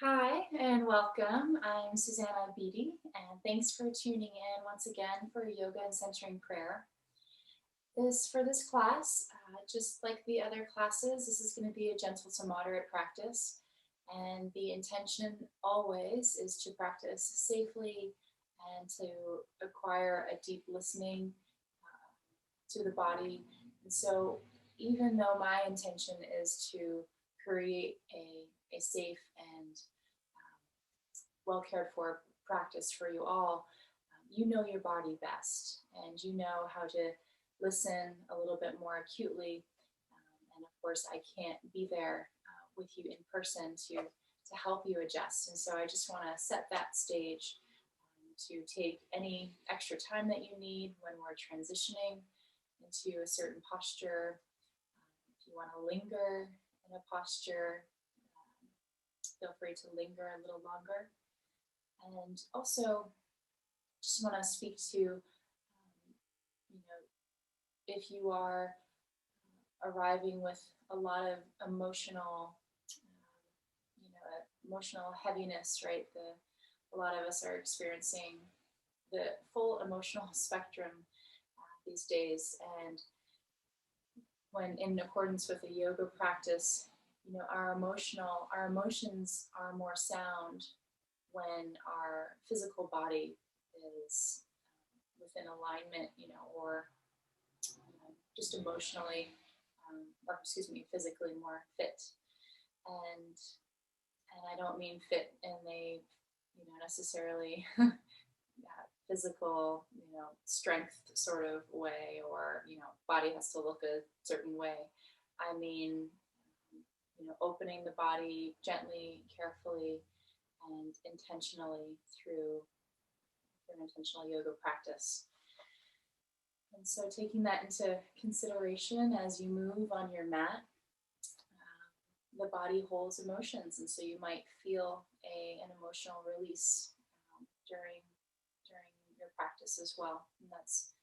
Hi and welcome. I'm Susanna Beatty, and thanks for tuning in once again for Yoga and Centering Prayer. For this class, just like the other classes, this is going to be a gentle to moderate practice, and the intention always is to practice safely and to acquire a deep listening to the body. And so, even though my intention is to create a safe and well cared for practice for you all, you know your body best and you know how to listen a little bit more acutely. And of course, I can't be there with you in person to help you adjust. And so I just want to set that stage to take any extra time that you need when we're transitioning into a certain posture. If you want to linger in a posture, feel free to linger a little longer. And also, just want to speak to, if you are arriving with a lot of emotional, emotional heaviness, right? A lot of us are experiencing the full emotional spectrum these days, and when in accordance with a yoga practice, our emotions are more sound when our physical body is within alignment, or just emotionally, physically more fit. And I don't mean fit in a, necessarily physical, strength sort of way, or, body has to look a certain way. I mean, opening the body gently, carefully, and intentionally through an intentional yoga practice. And so taking that into consideration as you move on your mat, the body holds emotions, and so you might feel an emotional release during your practice as well, and that's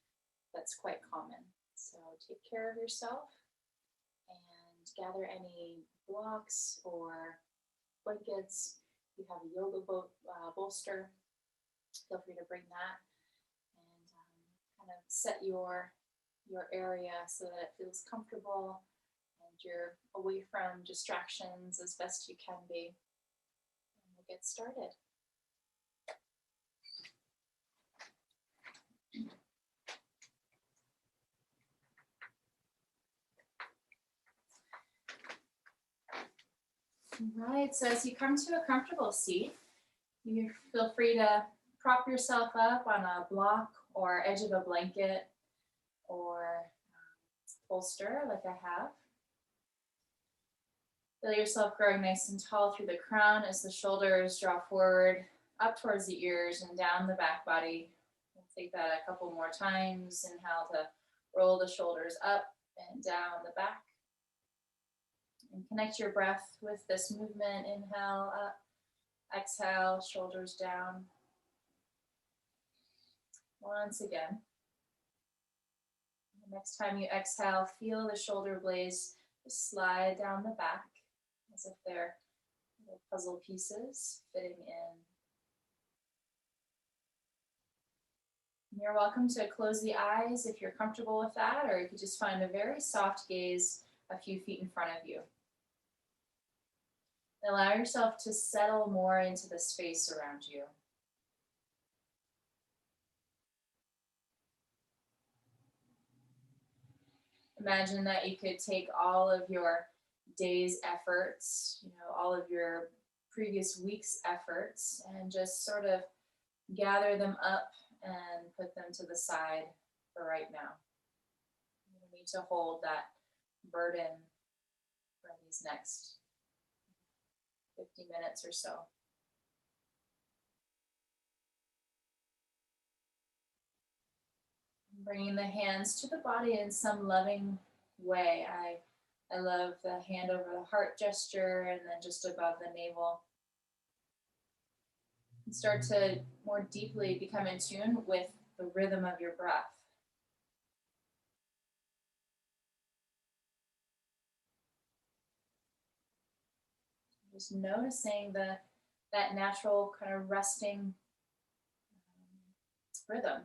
quite common. So take care of yourself and gather any blocks or blankets. If you have a yoga bolster, feel free to bring that, and kind of set your area so that it feels comfortable and you're away from distractions as best you can be. And we'll get started. All right, so as you come to a comfortable seat, you feel free to prop yourself up on a block or edge of a blanket or bolster like I have. Feel yourself growing nice and tall through the crown as the shoulders draw forward, up towards the ears and down the back body. We'll take that a couple more times. Inhale to roll the shoulders up and down the back. And connect your breath with this movement. Inhale up, exhale, shoulders down. Once again. The next time you exhale, feel the shoulder blades just slide down the back as if they're little puzzle pieces fitting in. And you're welcome to close the eyes if you're comfortable with that, or you could just find a very soft gaze a few feet in front of you. Allow yourself to settle more into the space around you. Imagine that you could take all of your day's efforts, all of your previous week's efforts, and just sort of gather them up and put them to the side for right now. You don't need to hold that burden for these next 50 minutes or so. Bringing the hands to the body in some loving way. I love the hand over the heart gesture and then just above the navel. And start to more deeply become in tune with the rhythm of your breath. Just noticing the that natural kind of resting rhythm.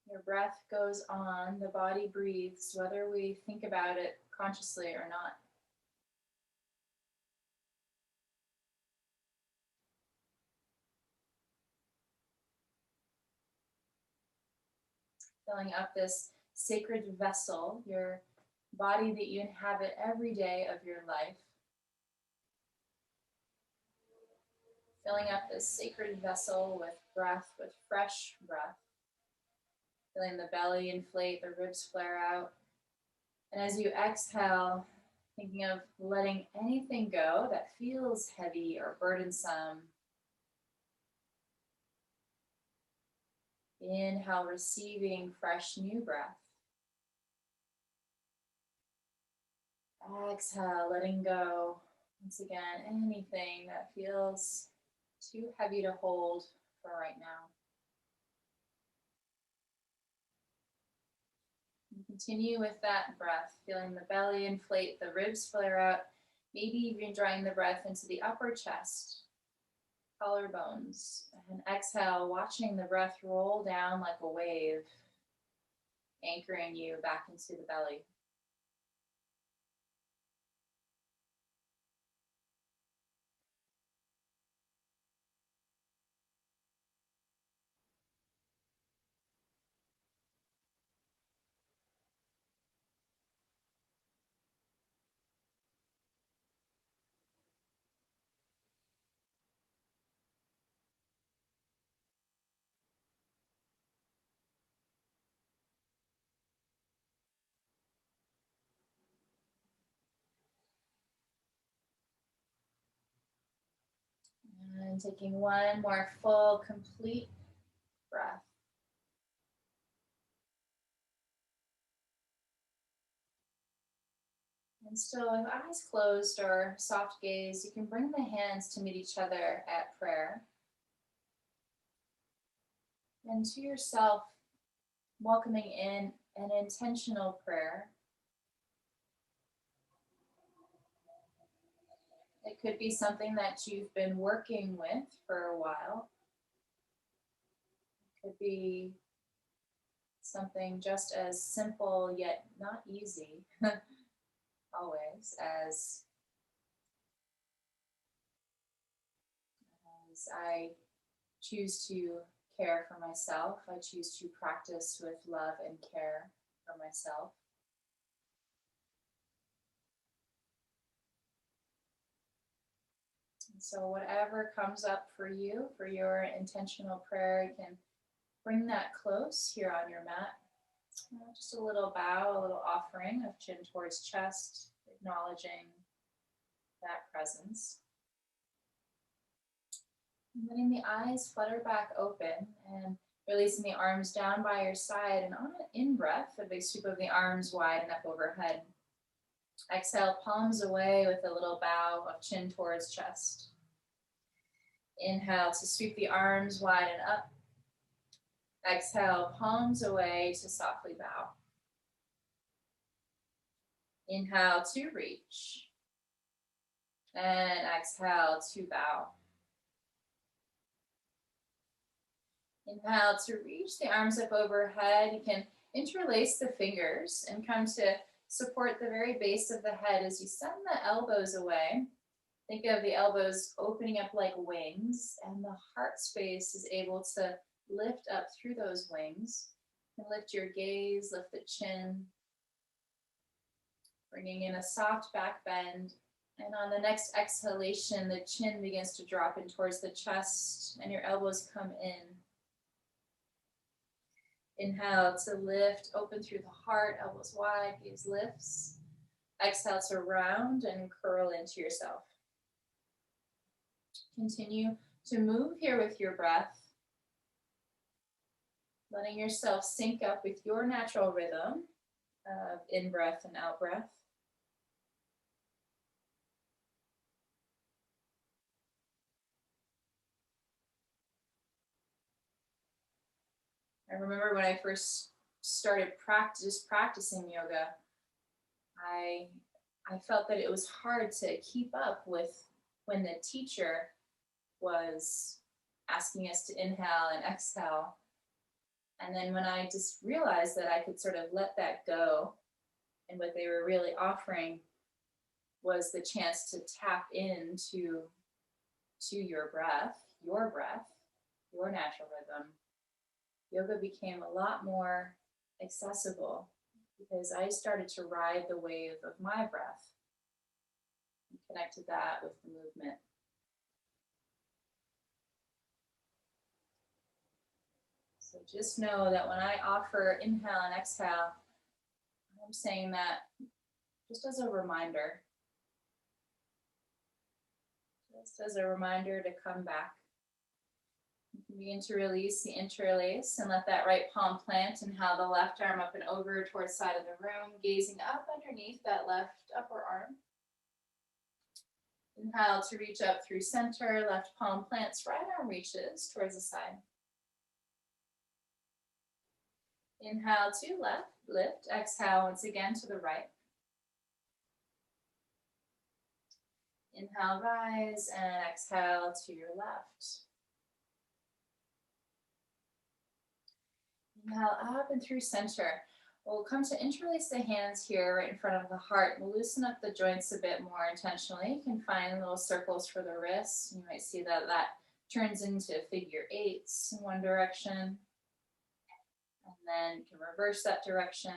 Your breath goes on, the body breathes, whether we think about it consciously or not. Filling up this sacred vessel, your body that you inhabit every day of your life. Filling up this sacred vessel with breath, with fresh breath. Feeling the belly inflate, the ribs flare out. And as you exhale, thinking of letting anything go that feels heavy or burdensome. Inhale, receiving fresh new breath. Exhale, letting go. Once again, anything that feels too heavy to hold for right now. And continue with that breath, feeling the belly inflate, the ribs flare out, maybe even drawing the breath into the upper chest, collarbones. And exhale, watching the breath roll down like a wave, anchoring you back into the belly. And taking one more full, complete breath. And still with eyes closed or soft gaze, you can bring the hands to meet each other at prayer. And to yourself, welcoming in an intentional prayer. It could be something that you've been working with for a while. It could be something just as simple yet not easy, always, as I choose to care for myself. I choose to practice with love and care for myself. And so whatever comes up for you, for your intentional prayer, you can bring that close here on your mat. Just a little bow, a little offering of chin towards chest, acknowledging that presence. And letting the eyes flutter back open and releasing the arms down by your side. And on an in-breath, a big sweep of the arms wide and up overhead. Exhale, palms away with a little bow of chin towards chest. Inhale to sweep the arms wide and up. Exhale, palms away to softly bow. Inhale to reach. And exhale to bow. Inhale to reach the arms up overhead. You can interlace the fingers and come to support the very base of the head as you send the elbows away. Think of the elbows opening up like wings, and the heart space is able to lift up through those wings. And lift your gaze, lift the chin, bringing in a soft back bend. And on the next exhalation, the chin begins to drop in towards the chest and your elbows come in. Inhale to lift, open through the heart, elbows wide, gaze lifts. Exhale to round and curl into yourself. Continue to move here with your breath, letting yourself sync up with your natural rhythm of in-breath and out-breath. I remember when I first started practicing yoga, I I felt that it was hard to keep up with when the teacher was asking us to inhale and exhale. And then when I just realized that I could sort of let that go, and what they were really offering was the chance to tap into your breath, your natural rhythm, yoga became a lot more accessible because I started to ride the wave of my breath and connected that with the movement. So just know that when I offer inhale and exhale, I'm saying that just as a reminder, to come back. You can begin to release the interlace and let that right palm plant. Inhale the left arm up and over towards the side of the room, gazing up underneath that left upper arm. Inhale to reach up through center, left palm plants, right arm reaches towards the side. Inhale to left, lift. Exhale once again to the right. Inhale, rise, and exhale to your left. Inhale up and through center. We'll come to interlace the hands here right in front of the heart. We'll loosen up the joints a bit more intentionally. You can find little circles for the wrists. You might see that turns into figure eights in one direction. And then you can reverse that direction.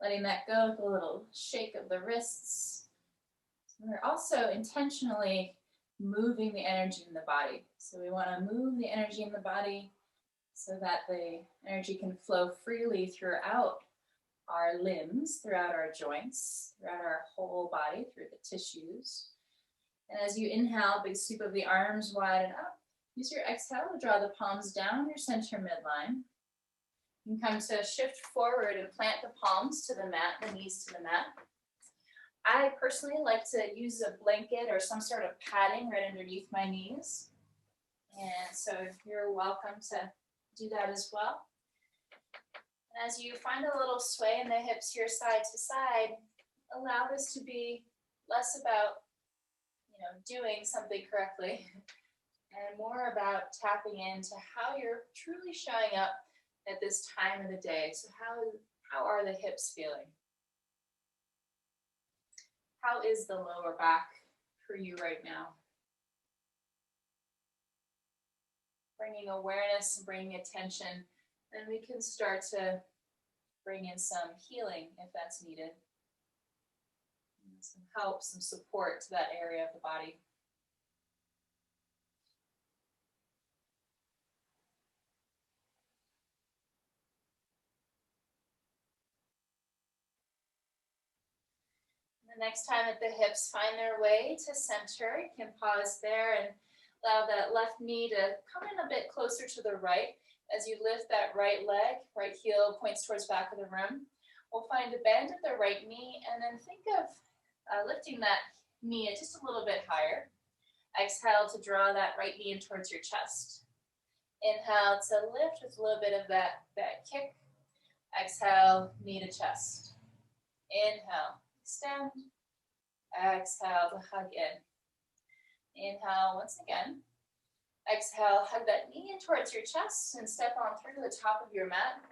Letting that go with a little shake of the wrists. We're also intentionally moving the energy in the body. So we want to move the energy in the body so that the energy can flow freely throughout our limbs, throughout our joints, throughout our whole body, through the tissues. And as you inhale, big sweep of the arms, widen up. Use your exhale to draw the palms down your center midline. You can come to shift forward and plant the palms to the mat, the knees to the mat. I personally like to use a blanket or some sort of padding right underneath my knees. And so you're welcome to do that as well. And as you find a little sway in the hips here side to side, allow this to be less about, doing something correctly and more about tapping into how you're truly showing up at this time of the day. So how are the hips feeling? How is the lower back for you right now? Bringing awareness and bringing attention, and we can start to bring in some healing if that's needed. Some help, some support to that area of the body. The next time that the hips find their way to center, you can pause there and allow that left knee to come in a bit closer to the right. As you lift that right leg, right heel points towards back of the room. We'll find a bend at the right knee and then think of lifting that knee just a little bit higher. Exhale to draw that right knee in towards your chest. Inhale to lift with a little bit of that kick. Exhale, knee to chest. Inhale, extend. Exhale to hug in. Inhale once again. Exhale, hug that knee in towards your chest and step on through the top of your mat.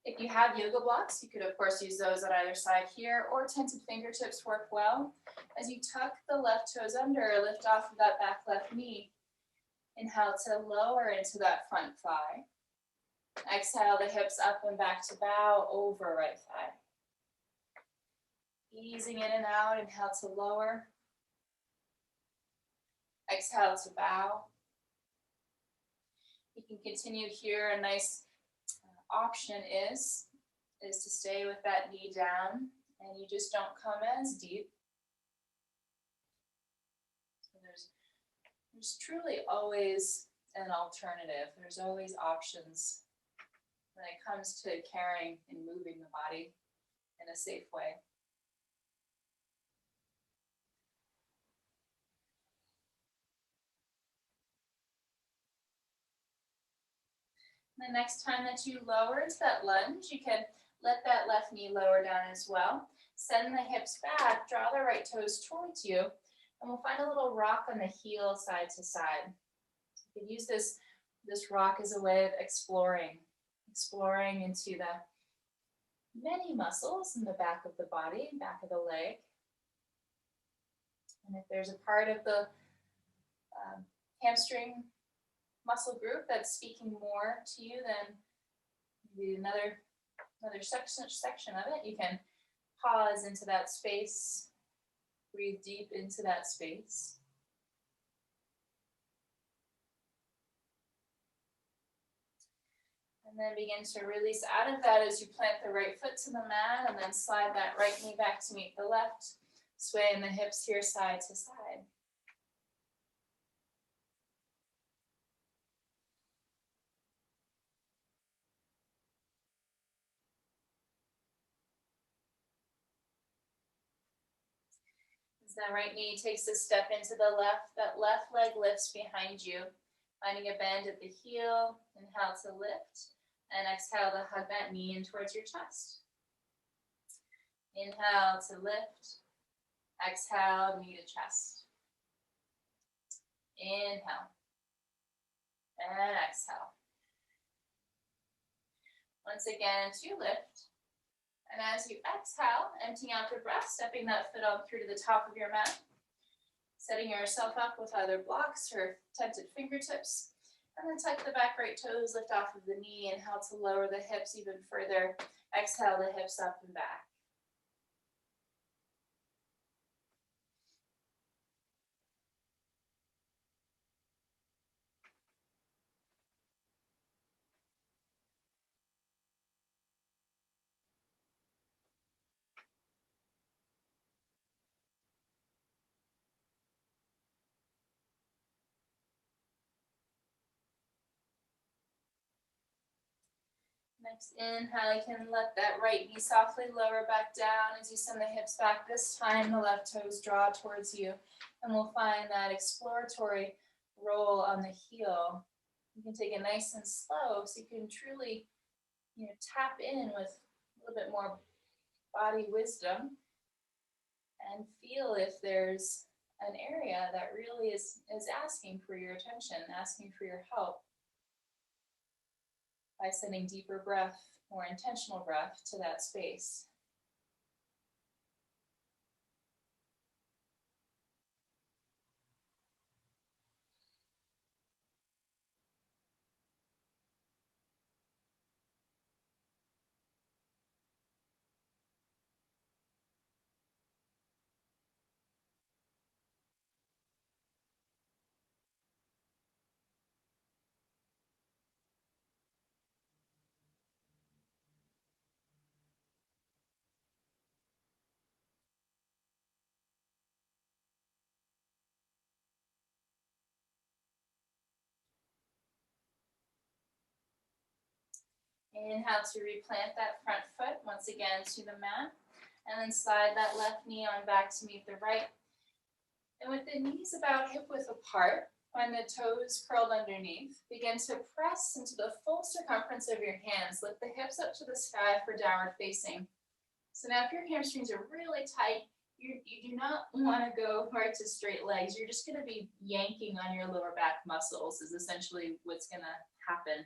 If you have yoga blocks, you could of course use those on either side here, or tented fingertips work well. As you tuck the left toes under, lift off of that back left knee. Inhale to lower into that front thigh. Exhale the hips up and back to bow over right thigh. Easing in and out, inhale to lower. Exhale to bow. You can continue here. A nice option is to stay with that knee down and you just don't come as deep. So there's truly always an alternative. There's always options when it comes to carrying and moving the body in a safe way. The next time that you lower into that lunge, you can let that left knee lower down as well. Send the hips back, draw the right toes towards you, and we'll find a little rock on the heel side to side. You can use this rock as a way of exploring into the many muscles in the back of the body, back of the leg. And if there's a part of the hamstring muscle group that's speaking more to you than maybe another section of it, you can pause into that space, breathe deep into that space. And then begin to release out of that as you plant the right foot to the mat and then slide that right knee back to meet the left, swaying the hips here side to side. As that right knee takes a step into the left, that left leg lifts behind you, finding a bend at the heel. Inhale to lift, and exhale to hug that knee in towards your chest. Inhale to lift, exhale, knee to chest. Inhale, and exhale. Once again, to lift. And as you exhale, emptying out the breath, stepping that foot up through to the top of your mat, setting yourself up with either blocks or tented fingertips, and then tuck the back right toes, lift off of the knee, inhale to lower the hips even further, exhale the hips up and back. Next inhale, you can let that right knee softly lower back down as you send the hips back. This time the left toes draw towards you, and we'll find that exploratory roll on the heel. You can take it nice and slow so you can truly, tap in with a little bit more body wisdom and feel if there's an area that really is asking for your attention, asking for your help, by sending deeper breath, more intentional breath to that space. Inhale to replant that front foot once again to the mat, and then slide that left knee on back to meet the right. And with the knees about hip width apart, find the toes curled underneath. Begin to press into the full circumference of your hands. Lift the hips up to the sky for downward facing. So now if your hamstrings are really tight, you do not want to go right to straight legs. You're just going to be yanking on your lower back muscles is essentially what's going to happen.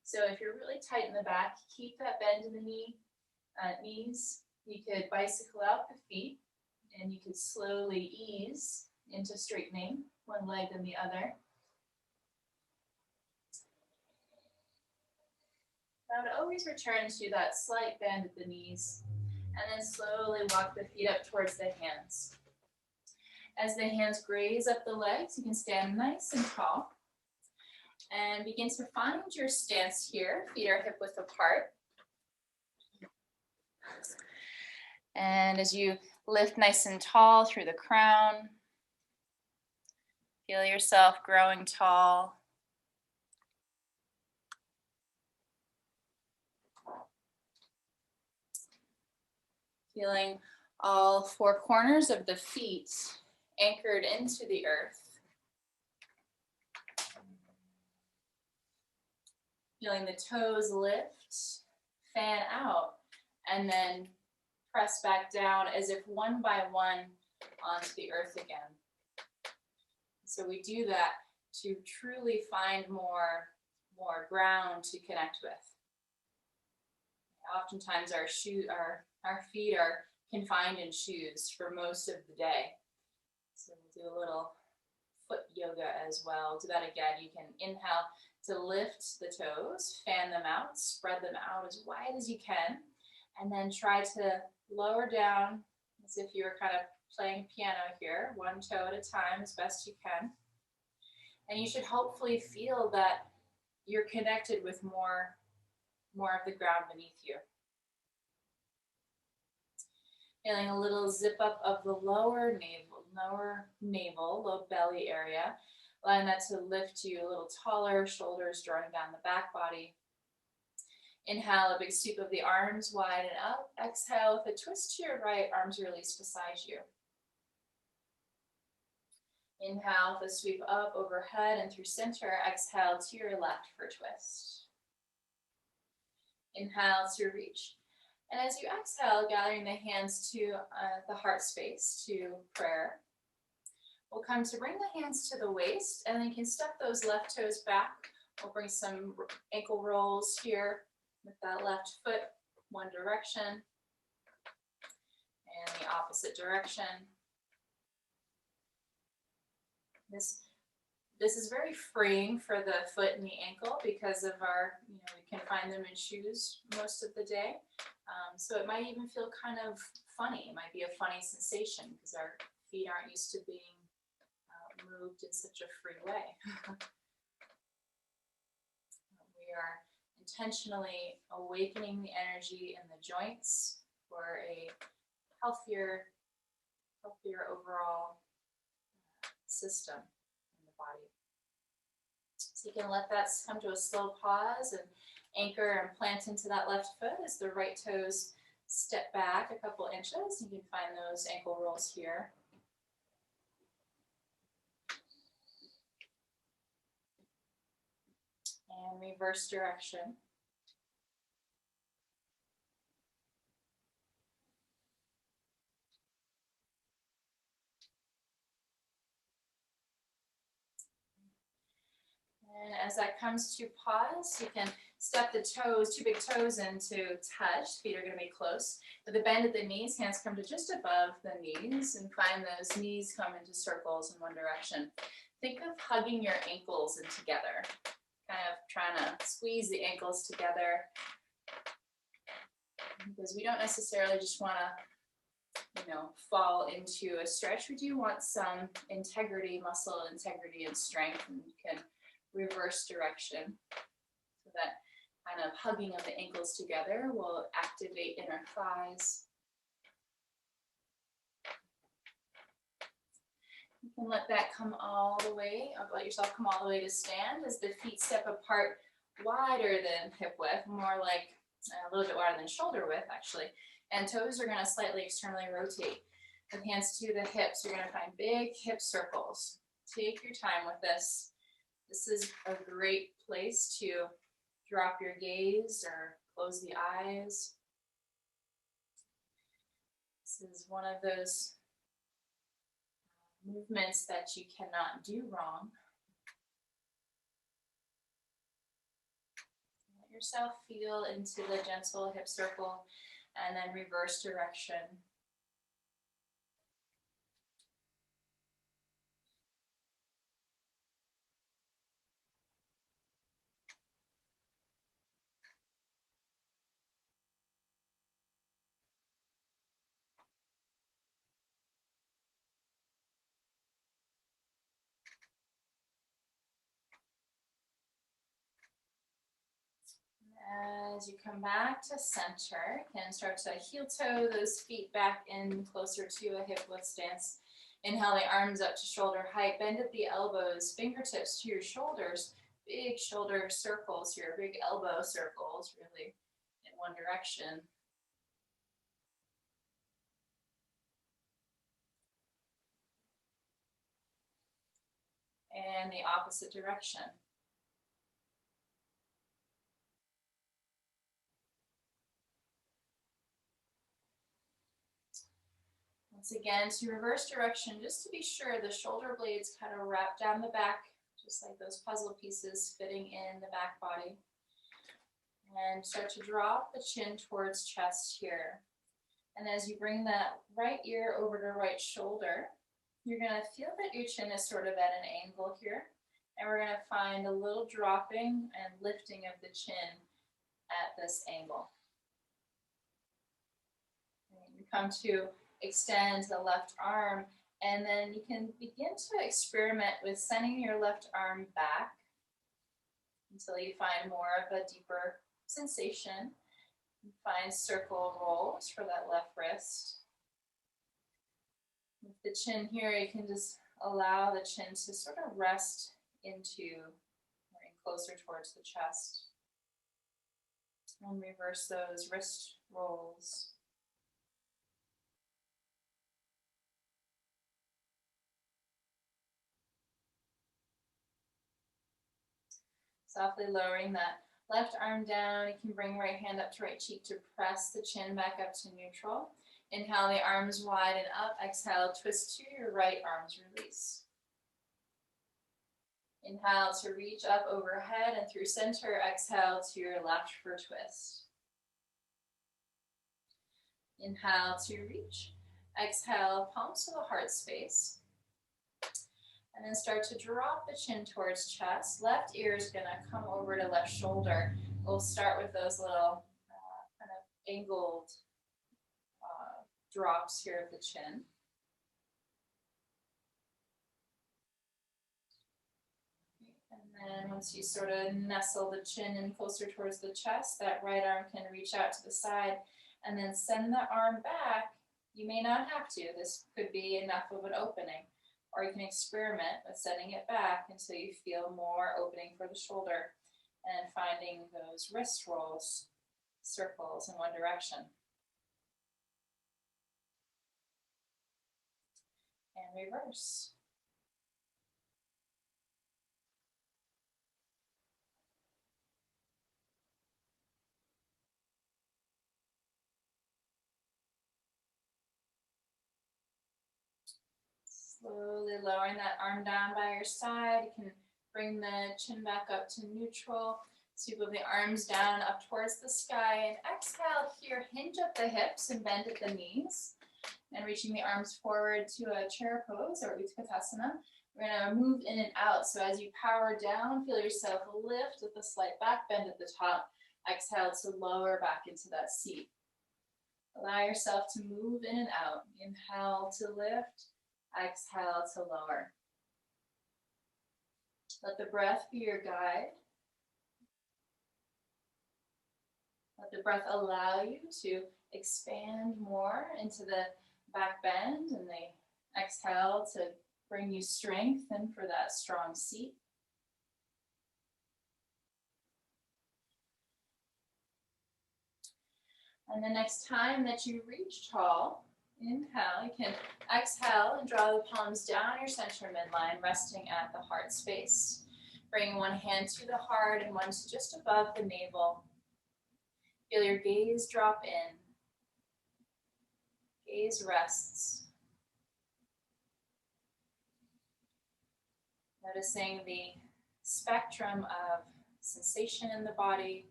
So if you're really tight in the back, keep that bend in the knees. You could bicycle out the feet, and you could slowly ease into straightening one leg and the other. Now to always return to that slight bend at the knees, and then slowly walk the feet up towards the hands. As the hands graze up the legs, you can stand nice and tall. And begin to find your stance here. Feet are hip width apart. And as you lift nice and tall through the crown, feel yourself growing tall. Feeling all four corners of the feet anchored into the earth. Feeling the toes lift, fan out, and then press back down as if one by one onto the earth again. So we do that to truly find more ground to connect with. Oftentimes our feet are confined in shoes for most of the day. So we'll do a little foot yoga as well. Do that again. You can inhale to lift the toes, fan them out, spread them out as wide as you can, and then try to lower down as if you were kind of playing piano here, one toe at a time as best you can. And you should hopefully feel that you're connected with more of the ground beneath you. Feeling a little zip up of the lower navel, low belly area. Allowing that to lift you a little taller, shoulders drawing down the back body. Inhale, a big sweep of the arms wide and up. Exhale with a twist to your right, arms release beside you. Inhale with a sweep up overhead and through center. Exhale to your left for twist. Inhale to reach. And as you exhale, gathering the hands to the heart space, to prayer, we'll come to bring the hands to the waist, and then you can step those left toes back. We'll bring some ankle rolls here with that left foot, one direction, and the opposite direction. This is very freeing for the foot and the ankle because of our, we can find them in shoes most of the day. So it might even feel kind of funny. It might be a funny sensation because our feet aren't used to being moved in such a free way. We are intentionally awakening the energy in the joints for a healthier overall system in the body. So you can let that come to a slow pause and anchor and plant into that left foot as the right toes step back a couple inches. You can find those ankle rolls here. And reverse direction. And as that comes to pause, you can step the toes, two big toes into touch. Feet are going to be close. With a bend at the knees, hands come to just above the knees and find those knees come into circles in one direction. Think of hugging your ankles in together. Kind of trying to squeeze the ankles together, because we don't necessarily just want to, fall into a stretch. We do want some integrity, muscle integrity and strength, and you can reverse direction. So that kind of hugging of the ankles together will activate inner thighs. You can let that come all the way, let yourself come all the way to stand as the feet step apart wider than hip width, more like a little bit wider than shoulder width actually. And toes are going to slightly externally rotate. With hands to the hips, you're going to find big hip circles. Take your time with this. This is a great place to drop your gaze or close the eyes. This is one of those movements that you cannot do wrong. Let yourself feel into the gentle hip circle and then reverse direction. As you come back to center, you can start to heel toe those feet back in closer to a hip lift stance. Inhale the arms up to shoulder height, bend at the elbows, fingertips to your shoulders, big shoulder circles here, big elbow circles, really in one direction. And the opposite direction. Once again, to reverse direction, just to be sure the shoulder blades kind of wrap down the back, just like those puzzle pieces fitting in the back body. And start to drop the chin towards chest here. And as you bring that right ear over to right shoulder, you're going to feel that your chin is sort of at an angle here. And we're going to find a little dropping and lifting of the chin at this angle. And you come to extend the left arm, and then you can begin to experiment with sending your left arm back until you find more of a deeper sensation. Find circle rolls for that left wrist. With the chin here, you can just allow the chin to sort of rest into or in closer towards the chest. And reverse those wrist rolls. Softly lowering that left arm down. You can bring right hand up to right cheek to press the chin back up to neutral. Inhale, the arms widen up. Exhale, twist to your right, arms release. Inhale to reach up overhead and through center. Exhale to your left for twist. Inhale to reach. Exhale, palms to the heart space. And then start to drop the chin towards chest. Left ear is going to come over to left shoulder. We'll start with those little kind of angled drops here of the chin. And then once you sort of nestle the chin in closer towards the chest, that right arm can reach out to the side and then send the arm back. You may not have to. This could be enough of an opening. Or you can experiment with setting it back until you feel more opening for the shoulder and finding those wrist rolls, circles in one direction. And reverse. Slowly lowering that arm down by your side. You can bring the chin back up to neutral. Sweep of the arms down up towards the sky. And exhale here, hinge up the hips and bend at the knees. And reaching the arms forward to a chair pose or Utkatasana. We're going to move in and out. So as you power down, feel yourself lift with a slight back bend at the top. Exhale to lower back into that seat. Allow yourself to move in and out. Inhale to lift. Exhale to lower. Let the breath be your guide. Let the breath allow you to expand more into the back bend, and the exhale to bring you strength and for that strong seat. And the next time that you reach tall, inhale, you can exhale and draw the palms down your center midline, resting at the heart space. Bring one hand to the heart and one to just above the navel. Feel your gaze drop in. Gaze rests. Noticing the spectrum of sensation in the body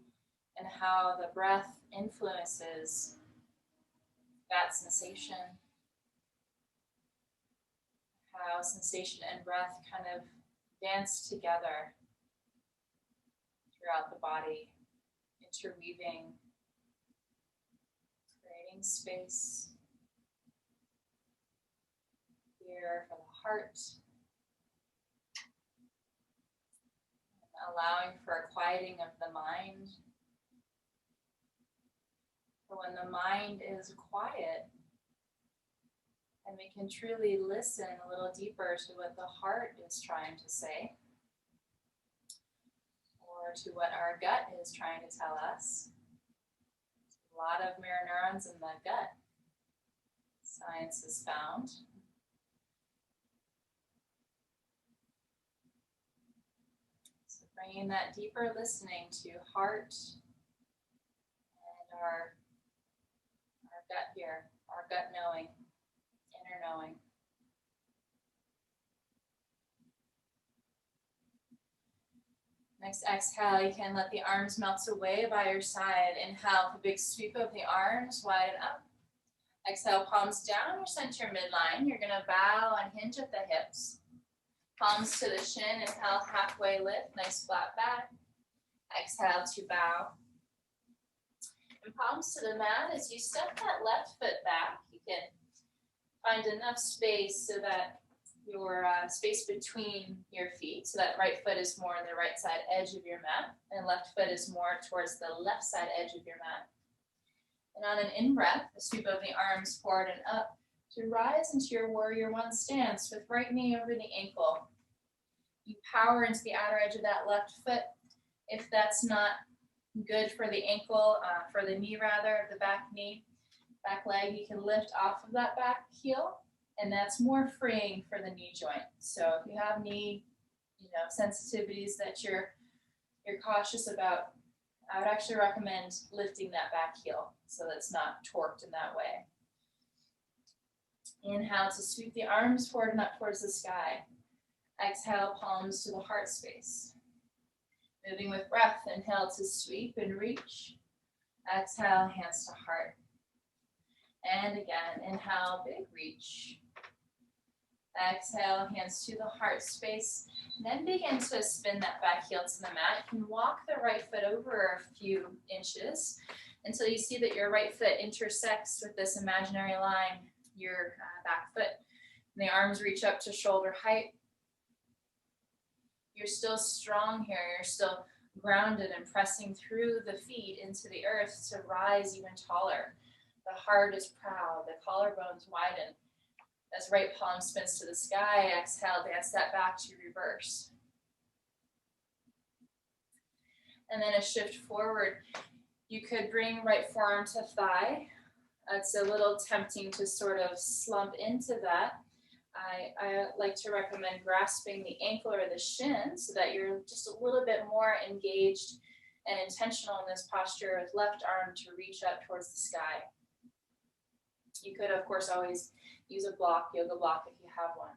and how the breath influences that sensation. How sensation and breath kind of dance together throughout the body, interweaving, creating space here for the heart, allowing for a quieting of the mind. For when the mind is quiet, and we can truly listen a little deeper to what the heart is trying to say, or to what our gut is trying to tell us. A lot of mirror neurons in the gut, science has found. So bringing that deeper listening to heart and our gut here, our gut knowing, knowing. Next exhale, you can let the arms melt away by your side. Inhale, the big sweep of the arms, widen up. Exhale, palms down or center midline. You're gonna bow and hinge at the hips. Palms to the shin, inhale, halfway lift, nice flat back. Exhale to bow. And palms to the mat as you step that left foot back. You can find enough space so that your space between your feet, so that right foot is more on the right side edge of your mat, and left foot is more towards the left side edge of your mat. And on an in-breath, the sweep of the arms forward and up to rise into your warrior one stance with right knee over the ankle. You power into the outer edge of that left foot. If that's not good for the ankle, for the knee rather, the back knee, back leg, you can lift off of that back heel, and that's more freeing for the knee joint. So if you have knee, sensitivities that you're cautious about, I would actually recommend lifting that back heel so that it's not torqued in that way. Inhale to sweep the arms forward and up towards the sky. Exhale, palms to the heart space. Moving with breath, inhale to sweep and reach. Exhale, hands to heart. And again, inhale, big reach. Exhale, hands to the heart space. And then begin to spin that back heel to the mat. You can walk the right foot over a few inches until you see that your right foot intersects with this imaginary line, your back foot. And the arms reach up to shoulder height. You're still strong here. You're still grounded and pressing through the feet into the earth to rise even taller. The heart is proud. The collarbones widen. As right palm spins to the sky, exhale, dance that back to reverse. And then a shift forward. You could bring right forearm to thigh. It's a little tempting to sort of slump into that. I like to recommend grasping the ankle or the shin so that you're just a little bit more engaged and intentional in this posture with left arm to reach up towards the sky. You could, of course, always use a block, yoga block, if you have one.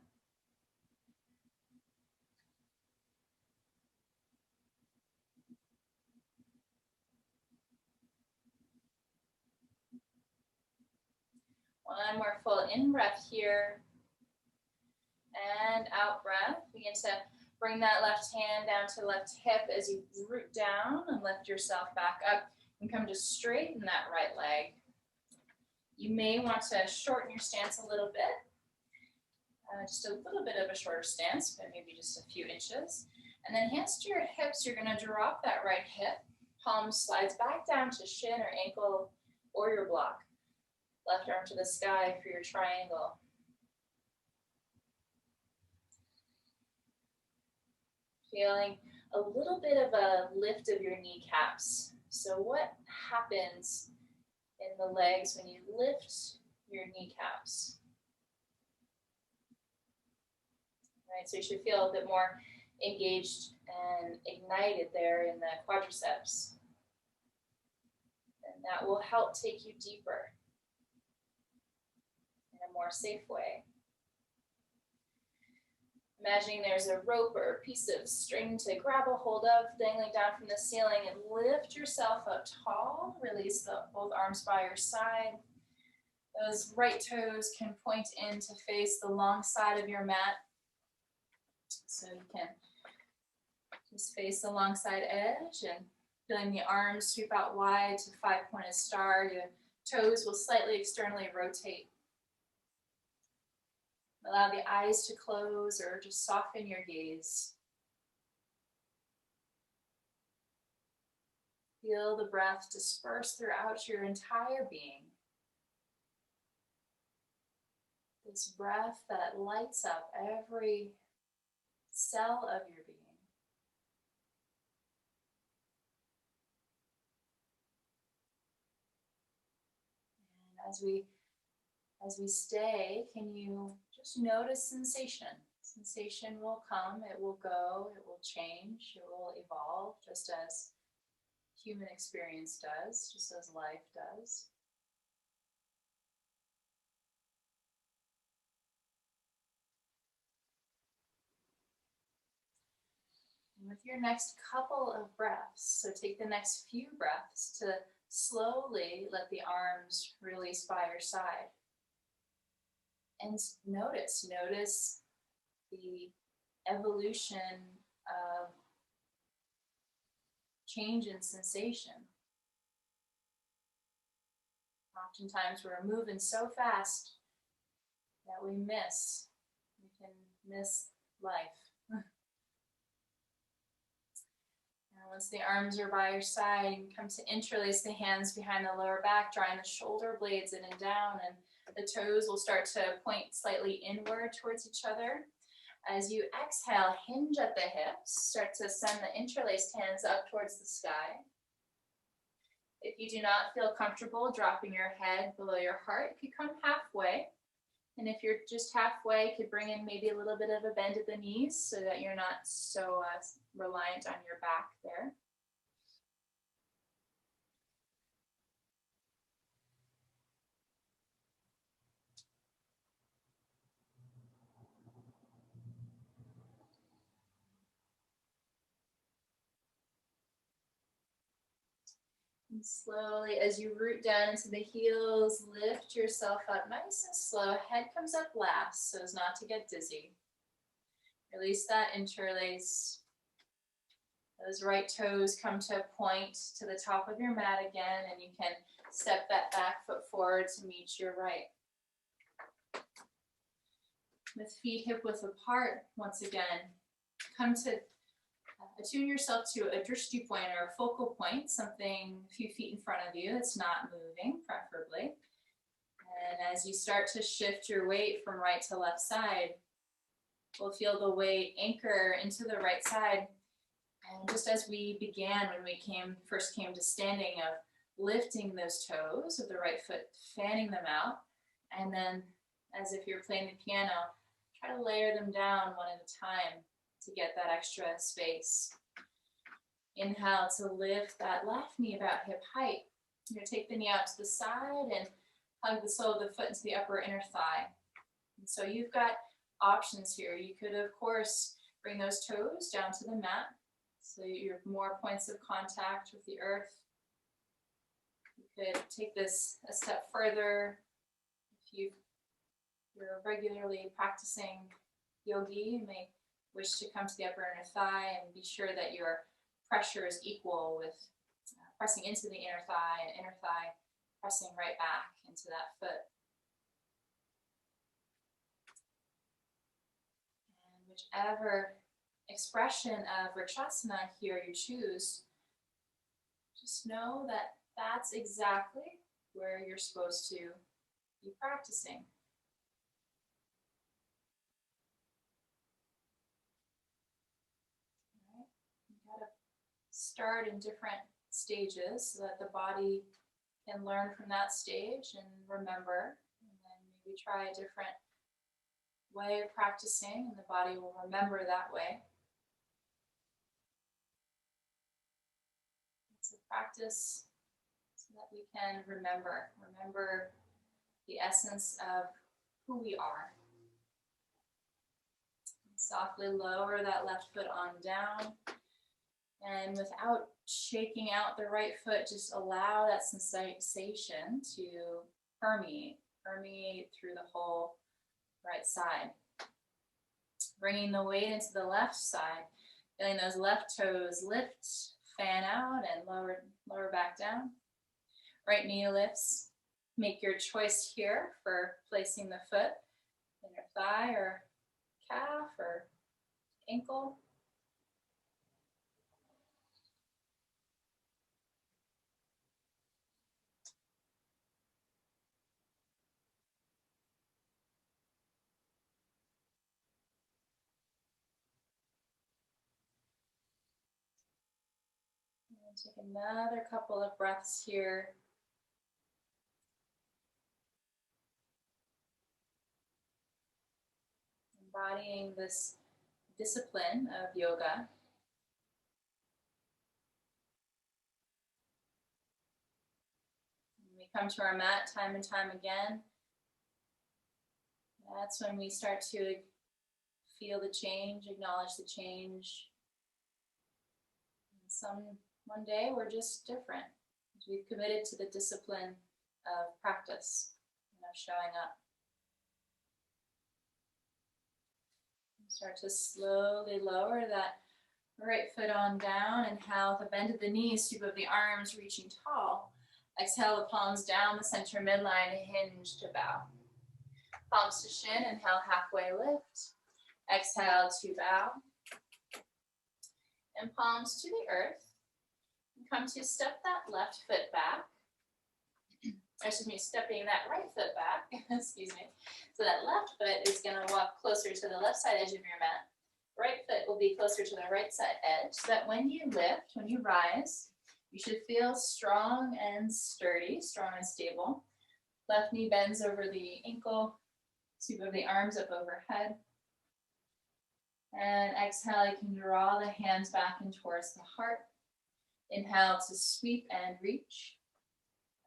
One more full in-breath here. And out breath. Begin to bring that left hand down to left hip as you root down and lift yourself back up and come to straighten that right leg. You may want to shorten your stance a little bit. Just a little bit of a shorter stance, but maybe just a few inches. And then hands to your hips, you're going to drop that right hip. Palm slides back down to shin or ankle or your block. Left arm to the sky for your triangle. Feeling a little bit of a lift of your kneecaps. So what happens in the legs when you lift your kneecaps? Right, so you should feel a bit more engaged and ignited there in the quadriceps. And that will help take you deeper in a more safe way. Imagining there's a rope or a piece of string to grab a hold of, dangling down from the ceiling, and lift yourself up tall. Release both arms by your side. Those right toes can point in to face the long side of your mat. So you can just face the long side edge and feeling the arms sweep out wide to five-pointed star. Your toes will slightly externally rotate. Allow the eyes to close or just soften your gaze. Feel the breath disperse throughout your entire being. This breath that lights up every cell of your being. And as we stay, can you just notice sensation? Sensation will come, it will go, it will change, it will evolve, just as human experience does, just as life does. With your next couple of breaths, so take the next few breaths to slowly let the arms release by your side. And notice the evolution of change in sensation. Oftentimes we're moving so fast that we can miss life. Now once the arms are by your side, you can come to interlace the hands behind the lower back, drawing the shoulder blades in and down, and the toes will start to point slightly inward towards each other. As you exhale, hinge at the hips, start to send the interlaced hands up towards the sky. If you do not feel comfortable dropping your head below your heart, you could come halfway. And if you're just halfway, you could bring in maybe a little bit of a bend at the knees so that you're not so reliant on your back there. And slowly, as you root down into the heels, lift yourself up nice and slow. Head comes up last so as not to get dizzy. Release that interlace. Those right toes come to a point to the top of your mat again, and you can step that back foot forward to meet your right. With feet hip width apart, once again, come to attune yourself to a drishti point or a focal point, something a few feet in front of you that's not moving, preferably. And as you start to shift your weight from right to left side, we'll feel the weight anchor into the right side. And just as we began when we first came to standing, of lifting those toes of the right foot, fanning them out, and then as if you're playing the piano, try to layer them down one at a time to get that extra space. Inhale to lift that left knee about hip height. You're going to take the knee out to the side and hug the sole of the foot into the upper inner thigh. And so you've got options here. You could, of course, bring those toes down to the mat so you have more points of contact with the earth. You could take this a step further. If you're regularly practicing yogi, you may wish to come to the upper inner thigh and be sure that your pressure is equal with pressing into the inner thigh and inner thigh pressing right back into that foot. And whichever expression of Vrikshasana here you choose, just know that that's exactly where you're supposed to be practicing. All right. You gotta start in different stages so that the body can learn from that stage and remember, and then maybe try a different way of practicing and the body will remember that way. It's a practice so that we can remember the essence of who we are. And softly lower that left foot on down, and without shaking out the right foot, just allow that sensation to permeate through the whole right side. Bringing the weight into the left side, feeling those left toes lift, fan out, and lower back down. Right knee lifts. Make your choice here for placing the foot in your thigh or calf or ankle. And take another couple of breaths here. Embodying this discipline of yoga. When we come to our mat time and time again, that's when we start to feel the change, acknowledge the change, One day we're just different. We've committed to the discipline of practice, showing up. Start to slowly lower that right foot on down. Inhale, the bend of the knees, sweep of the arms, reaching tall. Exhale, the palms down the center midline, hinge to bow. Palms to shin, inhale, halfway lift. Exhale to bow. And palms to the earth. Come to step that left foot back. Stepping that right foot back, excuse me. So that left foot is gonna walk closer to the left side edge of your mat. Right foot will be closer to the right side edge, so that when you lift, when you rise, you should feel strong and sturdy, strong and stable. Left knee bends over the ankle, sweep of the arms up overhead. And exhale, you can draw the hands back in towards the heart. Inhale to sweep and reach.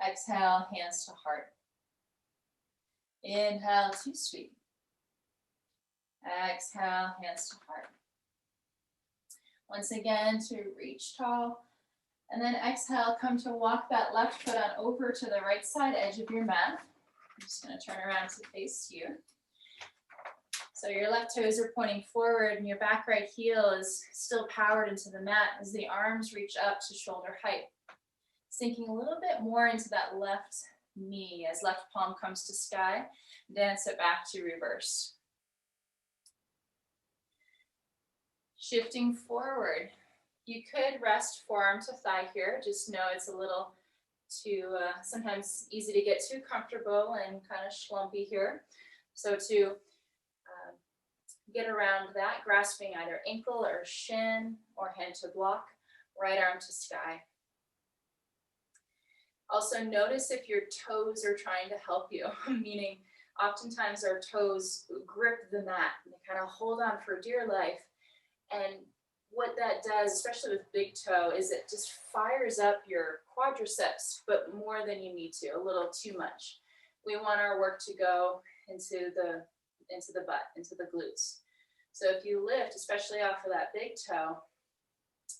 Exhale, hands to heart. Inhale to sweep. Exhale, hands to heart. Once again to reach tall. And then exhale, come to walk that left foot on over to the right side edge of your mat. I'm just going to turn around to face you. So your left toes are pointing forward and your back right heel is still powered into the mat as the arms reach up to shoulder height. Sinking a little bit more into that left knee as left palm comes to sky. Dance it back to reverse. Shifting forward. You could rest forearm to thigh here. Just know it's a little too, sometimes easy to get too comfortable and kind of schlumpy here. So to get around that, grasping either ankle or shin or hand to block, right arm to sky. Also notice if your toes are trying to help you, meaning oftentimes our toes grip the mat and they kind of hold on for dear life. And what that does, especially with big toe, is it just fires up your quadriceps, but more than you need to, a little too much. We want our work to go into the butt, into the glutes. So if you lift, especially off of that big toe,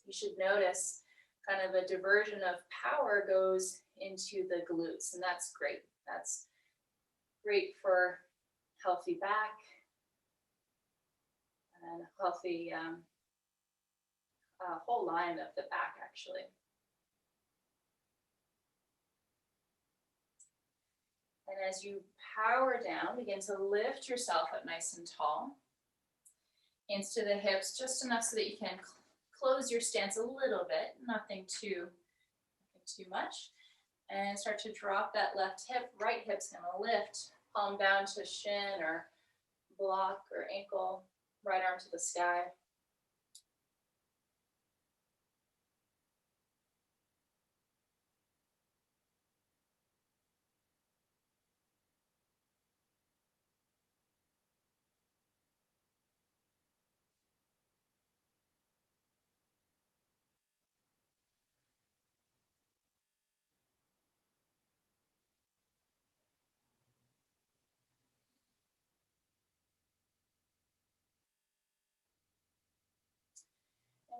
you should notice kind of a diversion of power goes into the glutes, and that's great. That's great for healthy back and healthy whole line of the back, actually. And as you power down, begin to lift yourself up nice and tall. Hands to the hips, just enough so that you can close your stance a little bit, nothing too much. And start to drop that left hip, right hip's gonna lift, palm down to shin or block or ankle, right arm to the sky.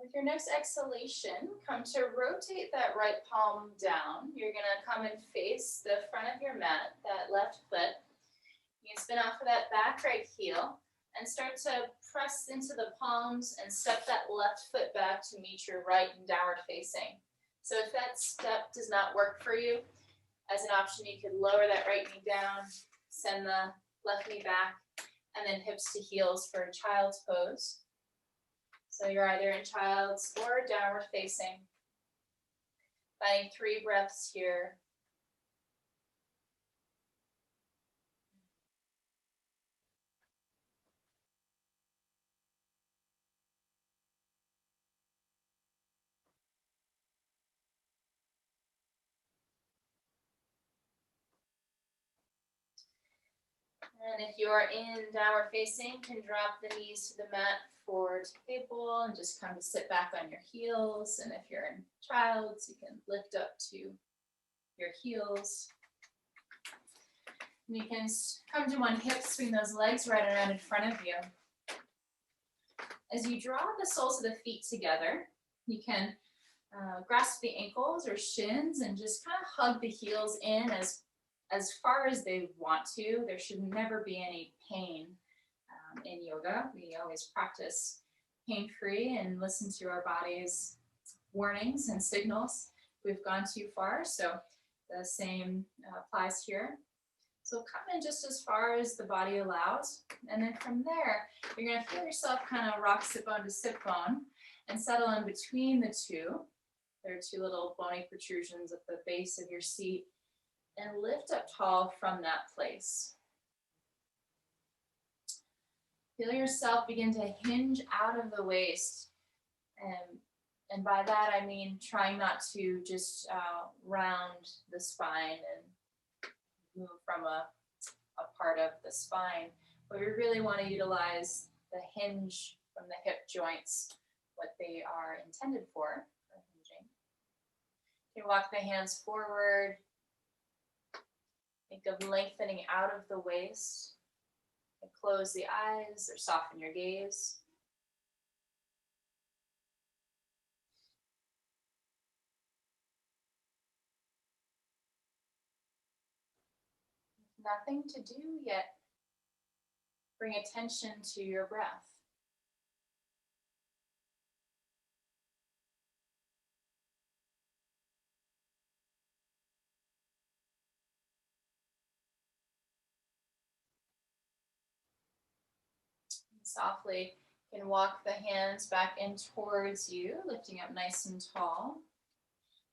With your next exhalation, come to rotate that right palm down. You're gonna come and face the front of your mat, that left foot. You can spin off of that back right heel and start to press into the palms and step that left foot back to meet your right in downward facing. So if that step does not work for you, as an option, you could lower that right knee down, send the left knee back, and then hips to heels for child's pose. So you're either in child's or downward facing. Finding 3 breaths here. And if you're in downward facing, you can drop the knees to the mat for table and just kind of sit back on your heels. And if you're in child's, you can lift up to your heels. And you can come to one hip, swing those legs right around in front of you. As you draw the soles of the feet together, you can grasp the ankles or shins and just kind of hug the heels in as far as they want to. There should never be any pain in yoga. We always practice pain-free and listen to our body's warnings and signals if we've gone too far. So the same applies here. So come in just as far as the body allows. And then from there, you're going to feel yourself kind of rock sit bone to sit bone and settle in between the two. There are two little bony protrusions at the base of your seat, and lift up tall from that place. Feel yourself begin to hinge out of the waist. And by that, I mean trying not to just round the spine and move from a part of the spine, but we really want to utilize the hinge from the hip joints, what they are intended for hinging. You can walk the hands forward. Think of lengthening out of the waist. And close the eyes or soften your gaze. Nothing to do yet. Bring attention to your breath. Softly, you can walk the hands back in towards you, lifting up nice and tall.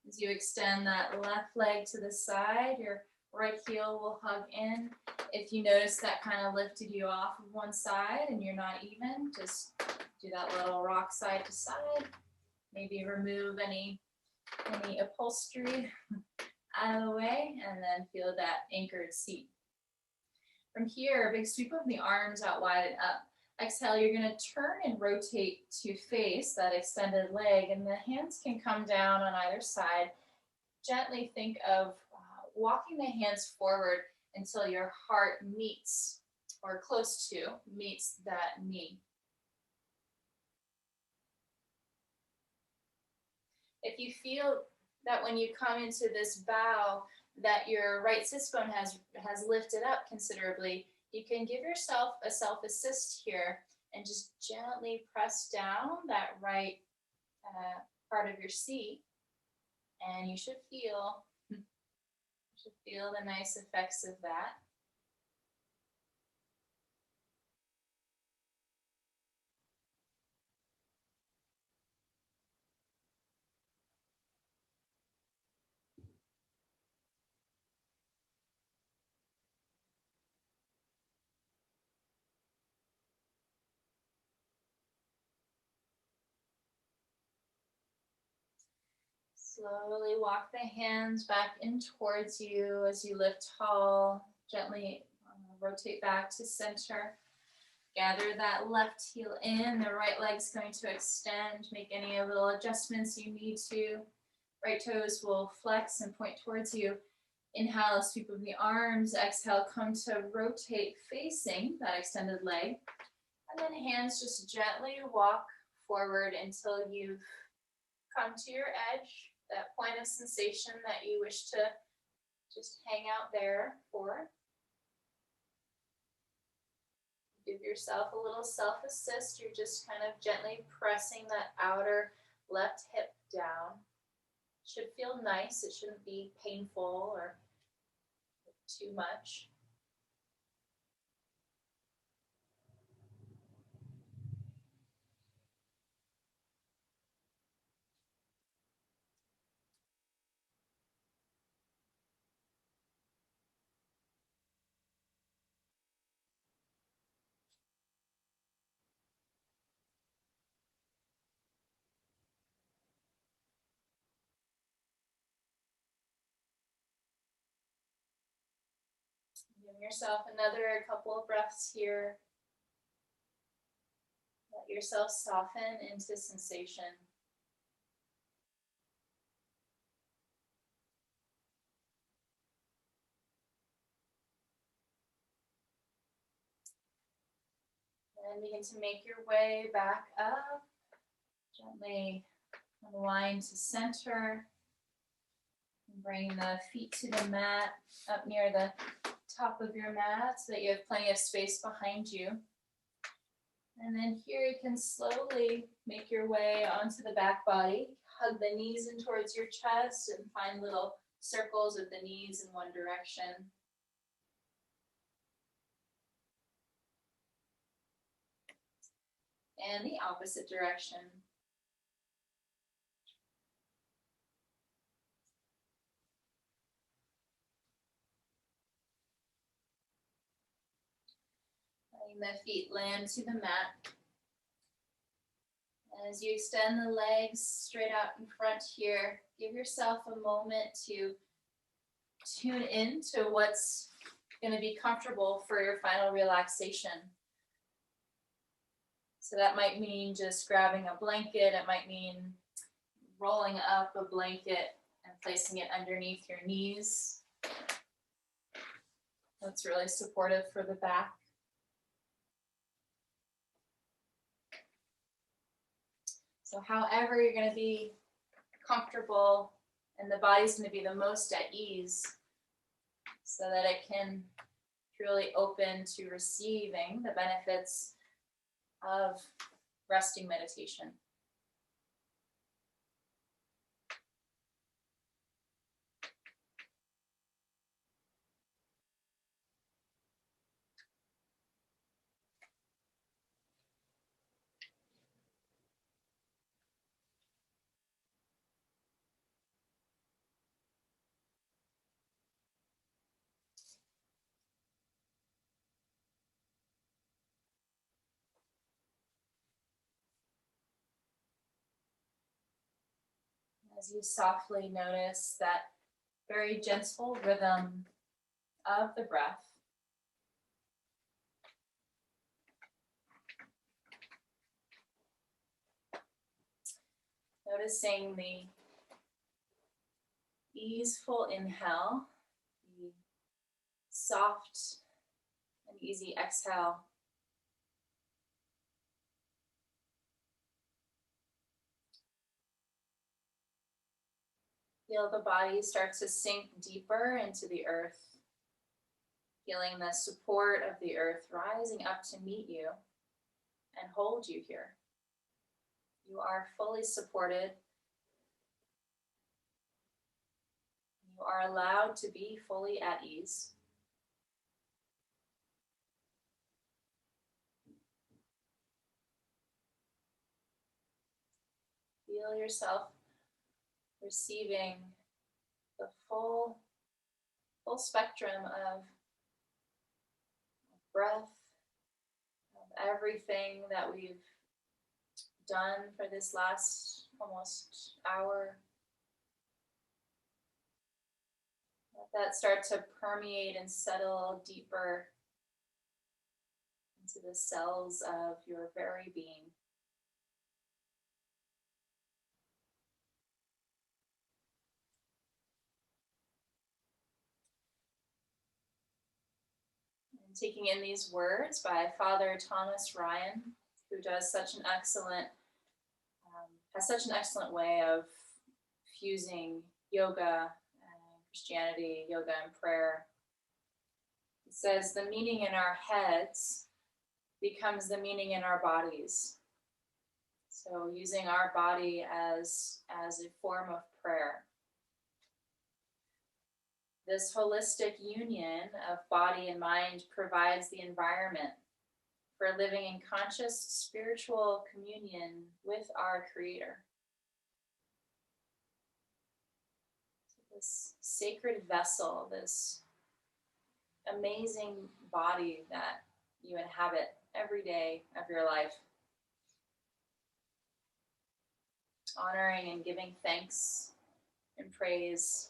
As you extend that left leg to the side, your right heel will hug in. If you notice that kind of lifted you off of one side and you're not even, just do that little rock side to side. Maybe remove any upholstery out of the way, and then feel that anchored seat. From here, a big sweep of the arms out wide and up. Exhale, you're going to turn and rotate to face that extended leg, and the hands can come down on either side. Gently think of walking the hands forward until your heart meets, or close to, meets that knee. If you feel that when you come into this bow, that your right sit bone has lifted up considerably, you can give yourself a self-assist here and just gently press down that right part of your seat, and you should feel the nice effects of that. Slowly walk the hands back in towards you as you lift tall. Gently rotate back to center. Gather that left heel in. The right leg's going to extend. Make any little adjustments you need to. Right toes will flex and point towards you. Inhale, sweep of the arms. Exhale, come to rotate facing that extended leg. And then hands just gently walk forward until you've come to your edge, that point of sensation that you wish to just hang out there for. Give yourself a little self-assist. You're just kind of gently pressing that outer left hip down. It should feel nice. It shouldn't be painful or too much. Give yourself another couple of breaths here. Let yourself soften into sensation. And begin to make your way back up. Gently Unwind to center. Bring the feet to the mat, up near the top of your mat so that you have plenty of space behind you. And then here you can slowly make your way onto the back body. Hug the knees in towards your chest and find little circles with the knees in one direction. And the opposite direction. Letting the feet land to the mat. As you extend the legs straight out in front here, give yourself a moment to tune in to what's going to be comfortable for your final relaxation. So that might mean just grabbing a blanket. It might mean rolling up a blanket and placing it underneath your knees. That's really supportive for the back. So however you're going to be comfortable and the body's going to be the most at ease so that it can truly open to receiving the benefits of resting meditation. As you softly notice that very gentle rhythm of the breath. Noticing the easeful inhale, the soft and easy exhale. Feel the body start to sink deeper into the earth. Feeling the support of the earth rising up to meet you and hold you here. You are fully supported. You are allowed to be fully at ease. Feel yourself receiving the full spectrum of breath, of everything that we've done for this last almost hour. Let that start to permeate and settle deeper into the cells of your very being. And taking in these words by Father Thomas Ryan, who does such an excellent has such an excellent way of fusing yoga and Christianity, yoga and prayer. It says, the meaning in our heads becomes the meaning in our bodies. So using our body as a form of prayer. This holistic union of body and mind provides the environment for living in conscious spiritual communion with our Creator. So this sacred vessel, this amazing body that you inhabit every day of your life, honoring and giving thanks and praise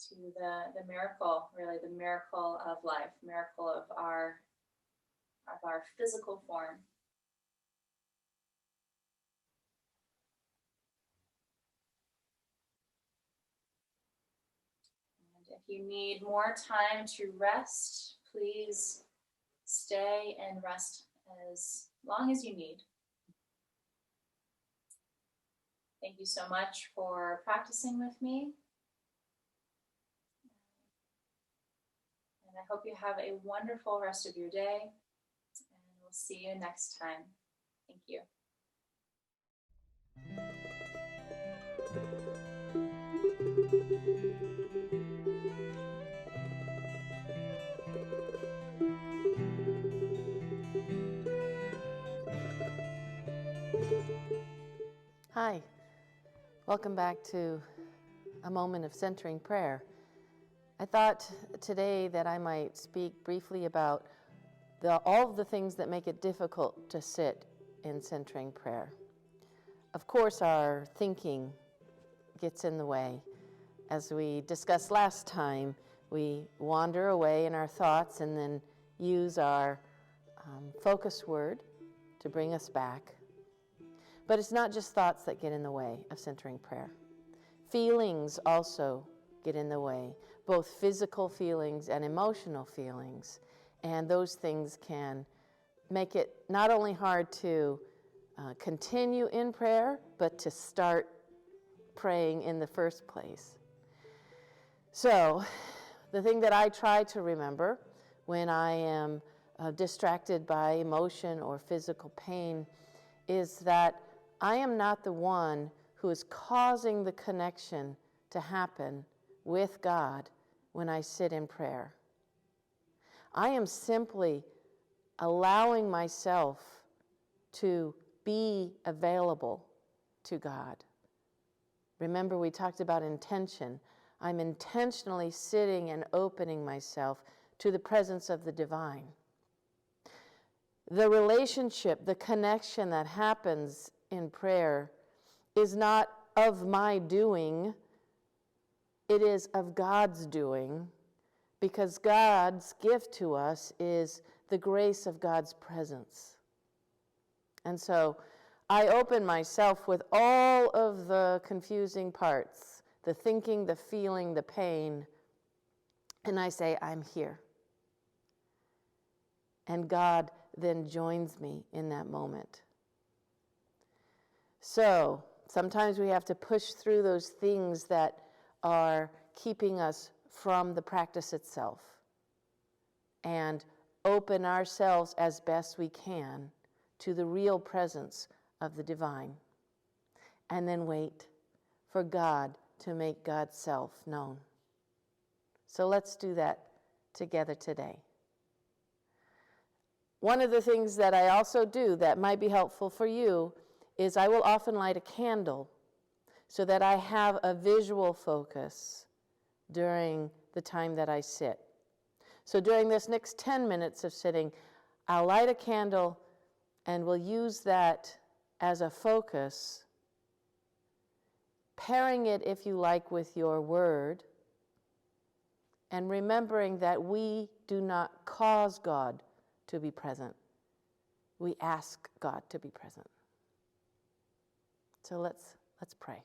to the miracle, really the miracle of life, miracle of our physical form. And if you need more time to rest, please stay and rest as long as you need. Thank you so much for practicing with me. And I hope you have a wonderful rest of your day. And we'll see you next time. Thank you. Hi, welcome back to a moment of centering prayer. I thought today that I might speak briefly about all of the things that make it difficult to sit in centering prayer. Of course, our thinking gets in the way. As we discussed last time, we wander away in our thoughts and then use our focus word to bring us back. But it's not just thoughts that get in the way of centering prayer. Feelings also get in the way, both physical feelings and emotional feelings. And those things can make it not only hard to continue in prayer, but to start praying in the first place. So, the thing that I try to remember when I am distracted by emotion or physical pain is that I am not the one who is causing the connection to happen with God when I sit in prayer. I am simply allowing myself to be available to God. Remember, we talked about intention. I'm intentionally sitting and opening myself to the presence of the divine. The relationship, the connection that happens in prayer is not of my doing, it is of God's doing, because God's gift to us is the grace of God's presence. And so I open myself with all of the confusing parts, the thinking, the feeling, the pain, and I say, I'm here. And God then joins me in that moment. So sometimes we have to push through those things that are keeping us from the practice itself and open ourselves as best we can to the real presence of the divine. And then wait for God to make God's self known. So let's do that together today. One of the things that I also do that might be helpful for you is I will often light a candle so that I have a visual focus during the time that I sit. So during this next 10 minutes of sitting, I'll light a candle and we'll use that as a focus, pairing it, if you like, with your word, and remembering that we do not cause God to be present. We ask God to be present. So let's pray.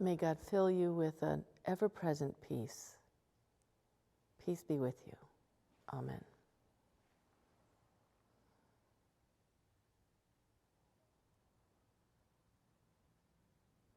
May God fill you with an ever-present peace. Peace be with you. Amen.